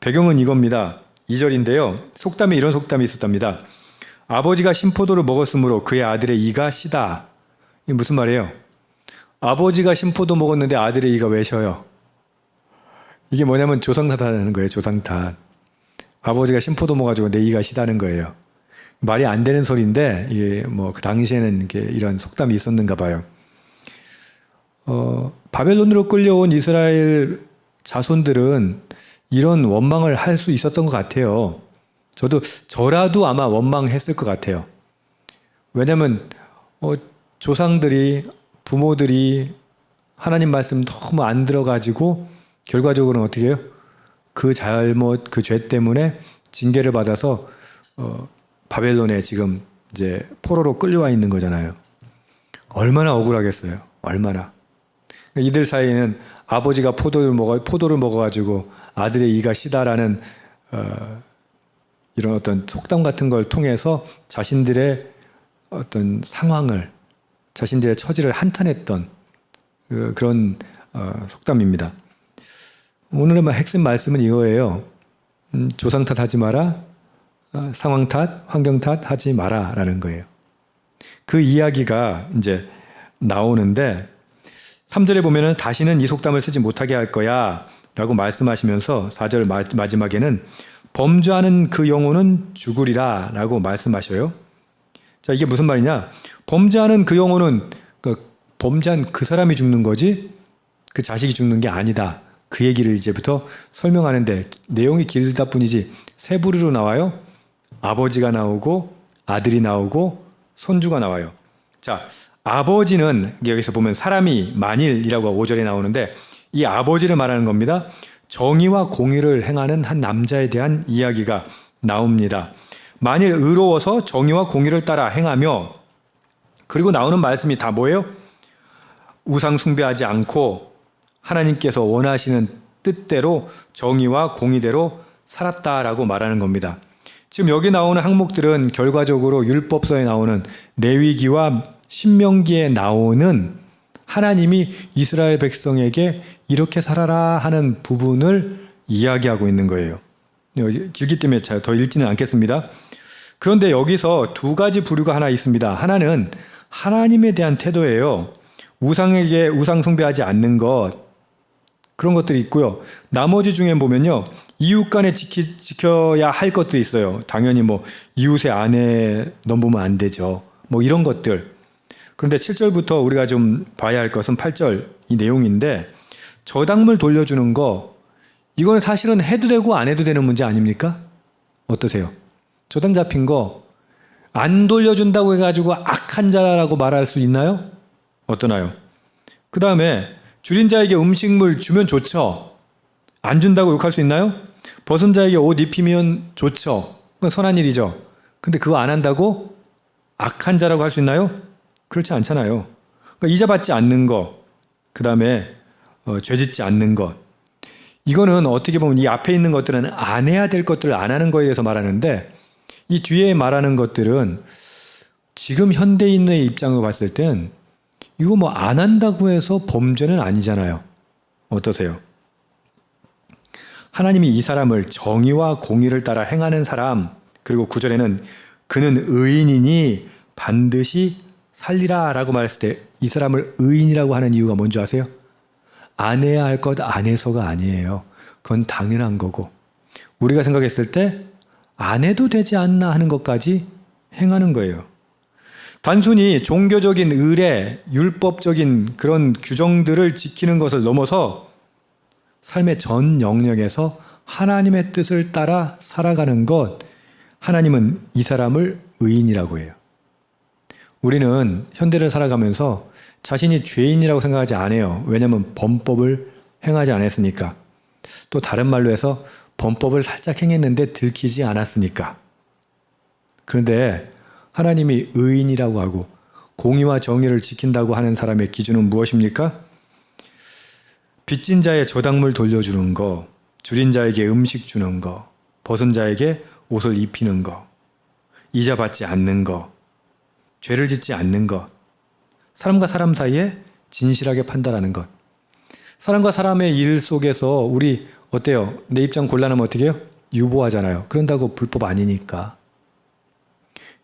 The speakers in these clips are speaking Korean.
배경은 이겁니다. 2절인데요. 속담에 이런 속담이 있었답니다. 아버지가 신포도를 먹었으므로 그의 아들의 이가 시다. 이게 무슨 말이에요? 아버지가 신포도 먹었는데 아들의 이가 왜 셔요? 이게 뭐냐면 조상탓하는 거예요. 조상탓. 아버지가 신포도 먹어가지고 내 이가 시다는 거예요. 말이 안 되는 소리인데 이게 뭐 그 당시에는 이게 이런 속담이 있었는가 봐요. 바벨론으로 끌려온 이스라엘 자손들은 이런 원망을 할 수 있었던 것 같아요. 저라도 아마 원망했을 것 같아요. 왜냐하면 조상들이 부모들이 하나님 말씀 너무 안 들어가지고 결과적으로는 어떻게 해요? 그 잘못, 그 죄 때문에 징계를 받아서 바벨론에 지금 이제 포로로 끌려와 있는 거잖아요. 얼마나 억울하겠어요. 얼마나. 이들 사이에는 아버지가 포도를 먹어가지고 아들의 이가 시다라는 이런 어떤 속담 같은 걸 통해서 자신들의 어떤 상황을, 자신들의 처지를 한탄했던 그런 속담입니다. 오늘의 핵심 말씀은 이거예요. 조상 탓하지 마라, 상황 탓, 환경 탓 하지 마라라는 거예요. 그 이야기가 이제 나오는데 3절에 보면은 다시는 이 속담을 쓰지 못하게 할 거야 라고 말씀하시면서 4절 마지막에는 범죄하는 그 영혼은 죽으리라 라고 말씀하셔요. 자, 이게 무슨 말이냐? 범죄하는 그 영혼은 범죄한 그 사람이 죽는 거지 그 자식이 죽는 게 아니다. 그 얘기를 이제부터 설명하는데 내용이 길다 뿐이지 세 부류로 나와요. 아버지가 나오고 아들이 나오고 손주가 나와요. 자, 아버지는 여기서 보면 사람이 만일이라고 5절에 나오는데 이 아버지를 말하는 겁니다. 정의와 공의를 행하는 한 남자에 대한 이야기가 나옵니다. 만일 의로워서 정의와 공의를 따라 행하며, 그리고 나오는 말씀이 다 뭐예요? 우상 숭배하지 않고 하나님께서 원하시는 뜻대로 정의와 공의대로 살았다라고 말하는 겁니다. 지금 여기 나오는 항목들은 결과적으로 율법서에 나오는 레위기와 신명기에 나오는 하나님이 이스라엘 백성에게 이렇게 살아라 하는 부분을 이야기하고 있는 거예요. 길기 때문에 더 읽지는 않겠습니다. 그런데 여기서 두 가지 부류가 하나 있습니다. 하나는 하나님에 대한 태도예요. 우상에게 우상 숭배하지 않는 것, 그런 것들이 있고요. 나머지 중에 보면요, 이웃 간에 지켜야 할 것들이 있어요. 당연히 뭐 이웃의 아내 넘보면 안 되죠. 뭐 이런 것들. 그런데 7절부터 우리가 좀 봐야 할 것은 8절 이 내용인데, 저당물 돌려주는 거, 이건 사실은 해도 되고 안 해도 되는 문제 아닙니까? 어떠세요? 저당 잡힌 거 안 돌려준다고 해가지고 악한 자라고 말할 수 있나요? 어떠나요? 그 다음에 줄인 자에게 음식물 주면 좋죠. 안 준다고 욕할 수 있나요? 벗은 자에게 옷 입히면 좋죠. 그건 선한 일이죠. 근데 그거 안 한다고 악한 자라고 할 수 있나요? 그렇지 않잖아요. 그러니까 이자 받지 않는 것, 그 다음에 죄 짓지 않는 것, 이거는 어떻게 보면 이 앞에 있는 것들은 안 해야 될 것들을 안 하는 거에 대해서 말하는데, 이 뒤에 말하는 것들은 지금 현대인의 입장으로 봤을 땐 이거 뭐 안 한다고 해서 범죄는 아니잖아요. 어떠세요? 하나님이 이 사람을 정의와 공의를 따라 행하는 사람, 그리고 9절에는 그는 의인이니 반드시 살리라 라고 말했을 때 이 사람을 의인이라고 하는 이유가 뭔지 아세요? 안 해야 할 것 안 해서가 아니에요. 그건 당연한 거고, 우리가 생각했을 때 안 해도 되지 않나 하는 것까지 행하는 거예요. 단순히 종교적인 의례, 율법적인 그런 규정들을 지키는 것을 넘어서 삶의 전 영역에서 하나님의 뜻을 따라 살아가는 것, 하나님은 이 사람을 의인이라고 해요. 우리는 현대를 살아가면서 자신이 죄인이라고 생각하지 않아요. 왜냐하면 범법을 행하지 않았으니까. 또 다른 말로 해서 범법을 살짝 행했는데 들키지 않았으니까. 그런데 하나님이 의인이라고 하고 공의와 정의를 지킨다고 하는 사람의 기준은 무엇입니까? 빚진 자의 저당물 돌려주는 거, 줄인 자에게 음식 주는 거, 벗은 자에게 옷을 입히는 거, 이자 받지 않는 거, 죄를 짓지 않는 것, 사람과 사람 사이에 진실하게 판단하는 것, 사람과 사람의 일 속에서 우리 어때요? 내 입장 곤란하면 어떻게 해요? 유보하잖아요. 그런다고 불법 아니니까.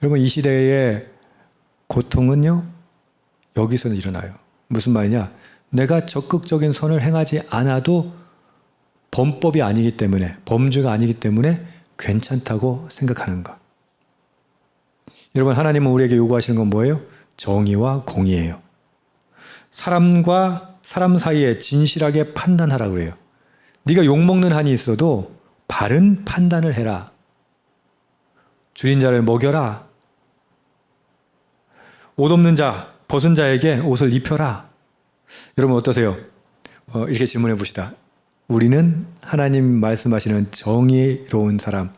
여러분, 이 시대의 고통은요, 여기서 일어나요. 무슨 말이냐? 내가 적극적인 선을 행하지 않아도 범법이 아니기 때문에, 범죄가 아니기 때문에 괜찮다고 생각하는 것. 여러분, 하나님은 우리에게 요구하시는 건 뭐예요? 정의와 공의예요. 사람과 사람 사이에 진실하게 판단하라고 그래요. 네가 욕먹는 한이 있어도 바른 판단을 해라. 줄인 자를 먹여라. 옷 없는 자, 벗은 자에게 옷을 입혀라. 여러분 어떠세요? 이렇게 질문해 봅시다. 우리는 하나님 말씀하시는 정의로운 사람,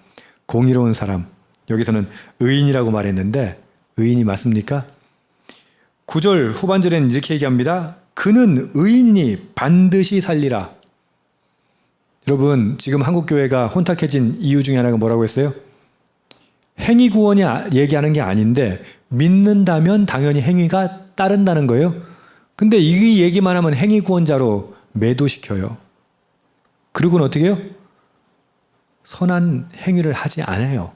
공의로운 사람, 여기서는 의인이라고 말했는데 의인이 맞습니까? 9절 후반절에는 이렇게 얘기합니다. 그는 의인이니 반드시 살리라. 여러분, 지금 한국교회가 혼탁해진 이유 중에 하나가 뭐라고 했어요? 행위 구원이 얘기하는 게 아닌데 믿는다면 당연히 행위가 따른다는 거예요. 근데 이 얘기만 하면 행위 구원자로 매도시켜요. 그리고는 어떻게 해요? 선한 행위를 하지 않아요.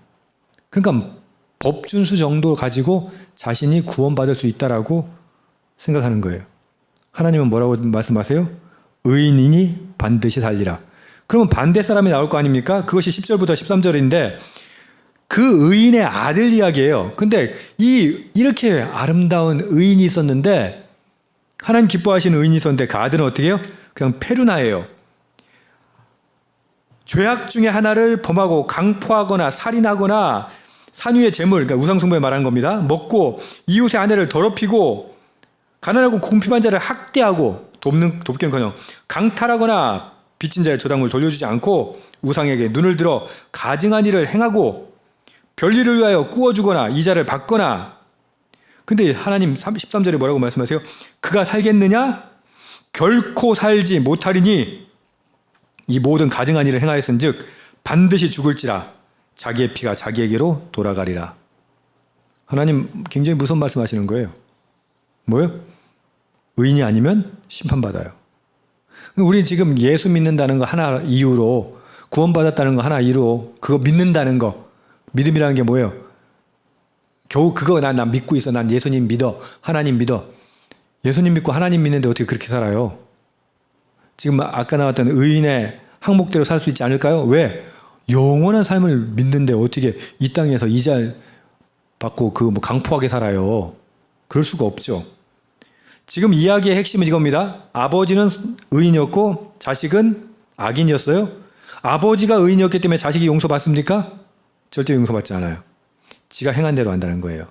그러니까 법 준수 정도 가지고 자신이 구원받을 수 있다라고 생각하는 거예요. 하나님은 뭐라고 말씀하세요? 의인이니 반드시 살리라. 그러면 반대 사람이 나올 거 아닙니까? 그것이 10절부터 13절인데 그 의인의 아들 이야기예요. 근데 이렇게 아름다운 의인이 있었는데 하나님 기뻐하시는 의인이 있었는데 그 아들은 어떻게 해요? 그냥 페루나예요. 죄악 중에 하나를 범하고 강포하거나 살인하거나 산위의 재물, 그러니까 우상숭배에 말하는 겁니다. 먹고 이웃의 아내를 더럽히고 가난하고 궁핍한 자를 학대하고 돕기는커녕 강탈하거나 빚진 자의 저당을 돌려주지 않고 우상에게 눈을 들어 가증한 일을 행하고 별일을 위하여 꾸어주거나 이자를 받거나. 근데 하나님 13절에 뭐라고 말씀하세요? 그가 살겠느냐? 결코 살지 못하리니 이 모든 가증한 일을 행하였은 즉 반드시 죽을지라 자기의 피가 자기에게로 돌아가리라. 하나님 굉장히 무서운 말씀하시는 거예요. 뭐예요? 의인이 아니면 심판받아요. 우리 지금 예수 믿는다는 거 하나 이유로, 구원받았다는 거 하나 이유로, 그거 믿는다는 거, 믿음이라는 게 뭐예요? 겨우 그거 난 믿고 있어. 난 예수님 믿어. 하나님 믿어. 예수님 믿고 하나님 믿는데 어떻게 그렇게 살아요? 지금 아까 나왔던 의인의 항목대로 살 수 있지 않을까요? 왜? 영원한 삶을 믿는데 어떻게 이 땅에서 이자 받고 강포하게 살아요? 그럴 수가 없죠. 지금 이야기의 핵심은 이겁니다. 아버지는 의인이었고 자식은 악인이었어요. 아버지가 의인이었기 때문에 자식이 용서받습니까? 절대 용서받지 않아요. 지가 행한 대로 한다는 거예요.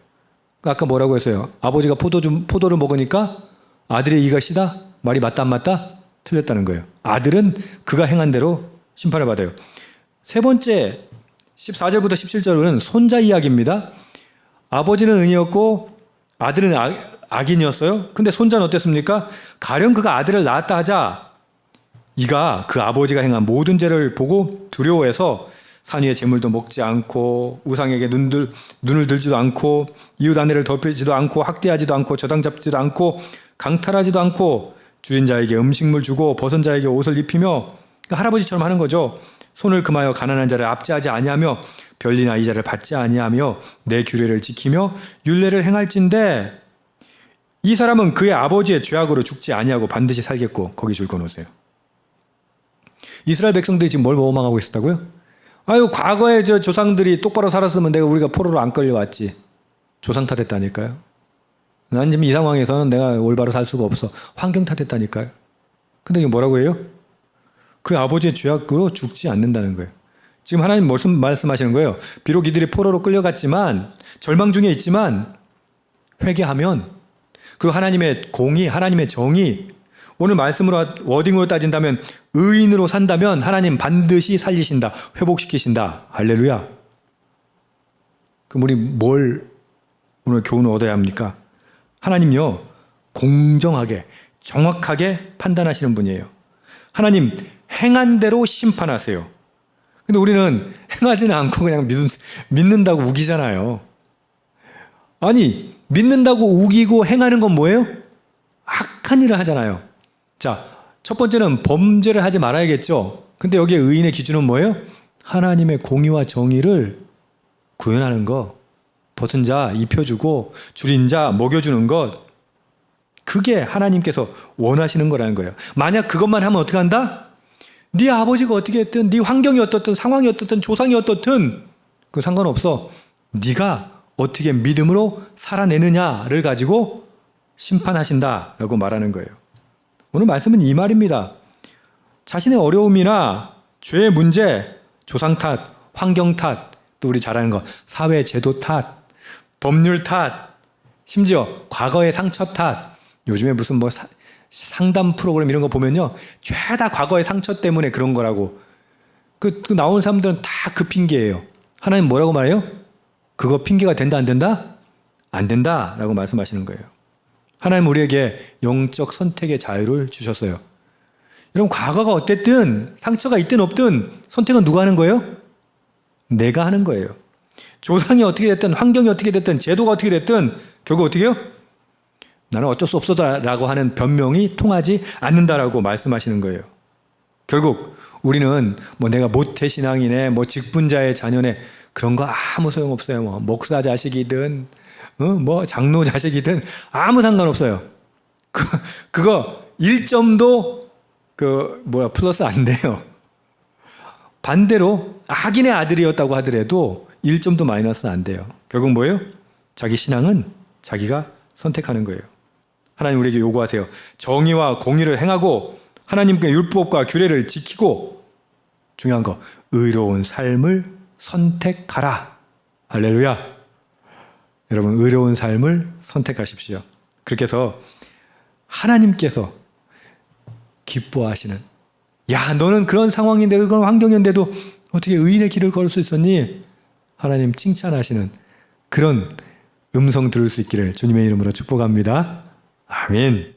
아까 뭐라고 했어요? 아버지가 포도를 먹으니까 아들의 이가 시다? 말이 맞다 안 맞다? 틀렸다는 거예요. 아들은 그가 행한 대로 심판을 받아요. 세 번째 14절부터 17절은 손자 이야기입니다. 아버지는 의인이었고 아들은 악인이었어요. 근데 손자는 어땠습니까? 가령 그가 아들을 낳았다 하자 이가 그 아버지가 행한 모든 죄를 보고 두려워해서 산위의 재물도 먹지 않고 우상에게 눈을 들지도 않고 이웃 아내를 더럽히지도 않고 학대하지도 않고 저당 잡지도 않고 강탈하지도 않고 줄인 자에게 음식물 주고 벗은 자에게 옷을 입히며 그러니까 할아버지처럼 하는 거죠. 손을 금하여 가난한 자를 압제하지 아니하며 별리나 이자를 받지 아니하며 내 규례를 지키며 율례를 행할진대 이 사람은 그의 아버지의 죄악으로 죽지 아니하고 반드시 살겠고 거기 줄 거놓으세요. 이스라엘 백성들이 지금 뭘 원망하고 있었다고요? 아유 과거에 저 조상들이 똑바로 살았으면 우리가 포로로 안 끌려왔지. 조상 탓했다니까요. 난 지금 이 상황에서는 내가 올바로 살 수가 없어. 환경 탓했다니까요. 근데 이게 뭐라고 해요? 그 아버지의 죄악으로 죽지 않는다는 거예요. 지금 하나님 말씀하시는 거예요. 비록 이들이 포로로 끌려갔지만 절망 중에 있지만 회개하면 그리고 하나님의 공의, 하나님의 정의 오늘 말씀으로 워딩으로 따진다면 의인으로 산다면 하나님 반드시 살리신다. 회복시키신다. 할렐루야. 그럼 우리 뭘 오늘 교훈을 얻어야 합니까? 하나님요. 공정하게 정확하게 판단하시는 분이에요. 하나님 행한 대로 심판하세요. 근데 우리는 행하지는 않고 그냥 믿는다고 우기잖아요. 아니 믿는다고 우기고 행하는 건 뭐예요? 악한 일을 하잖아요. 자, 첫 번째는 범죄를 하지 말아야겠죠. 근데 여기에 의인의 기준은 뭐예요? 하나님의 공의와 정의를 구현하는 것, 벗은 자 입혀주고 줄인 자 먹여주는 것, 그게 하나님께서 원하시는 거라는 거예요. 만약 그것만 하면 어떻게 한다? 네 아버지가 어떻게 했든, 네 환경이 어떻든, 상황이 어떻든, 조상이 어떻든 그 상관없어. 네가 어떻게 믿음으로 살아내느냐를 가지고 심판하신다라고 말하는 거예요. 오늘 말씀은 이 말입니다. 자신의 어려움이나 죄의 문제, 조상 탓, 환경 탓, 또 우리 잘 아는 거 사회 제도 탓, 법률 탓, 심지어 과거의 상처 탓. 요즘에 무슨 뭐 상담 프로그램 이런 거 보면요, 죄다 과거의 상처 때문에 그런 거라고. 그 나온 사람들은 다 그 핑계예요. 하나님 뭐라고 말해요? 그거 핑계가 된다 안 된다? 안 된다라고 말씀하시는 거예요. 하나님 우리에게 영적 선택의 자유를 주셨어요. 여러분, 과거가 어땠든 상처가 있든 없든 선택은 누가 하는 거예요? 내가 하는 거예요. 조상이 어떻게 됐든 환경이 어떻게 됐든 제도가 어떻게 됐든 결국 어떻게 해요? 나는 어쩔 수 없어라고 하는 변명이 통하지 않는다라고 말씀하시는 거예요. 결국 우리는 뭐 내가 모태신앙이네, 뭐 직분자의 자녀네, 그런 거 아무 소용없어요. 뭐 목사 자식이든 뭐 장로 자식이든 아무 상관없어요. 그거 1점도 플러스 안 돼요. 반대로 악인의 아들이었다고 하더라도 1점도 마이너스 안 돼요. 결국 뭐예요? 자기 신앙은 자기가 선택하는 거예요. 하나님 우리에게 요구하세요. 정의와 공의를 행하고 하나님의 율법과 규례를 지키고, 중요한 거, 의로운 삶을 선택하라. 할렐루야. 여러분, 의로운 삶을 선택하십시오. 그렇게 해서 하나님께서 기뻐하시는, 야, 너는 그런 상황인데, 그런 환경인데도 어떻게 의인의 길을 걸을 수 있었니? 하나님 칭찬하시는 그런 음성 들을 수 있기를 주님의 이름으로 축복합니다. 아멘.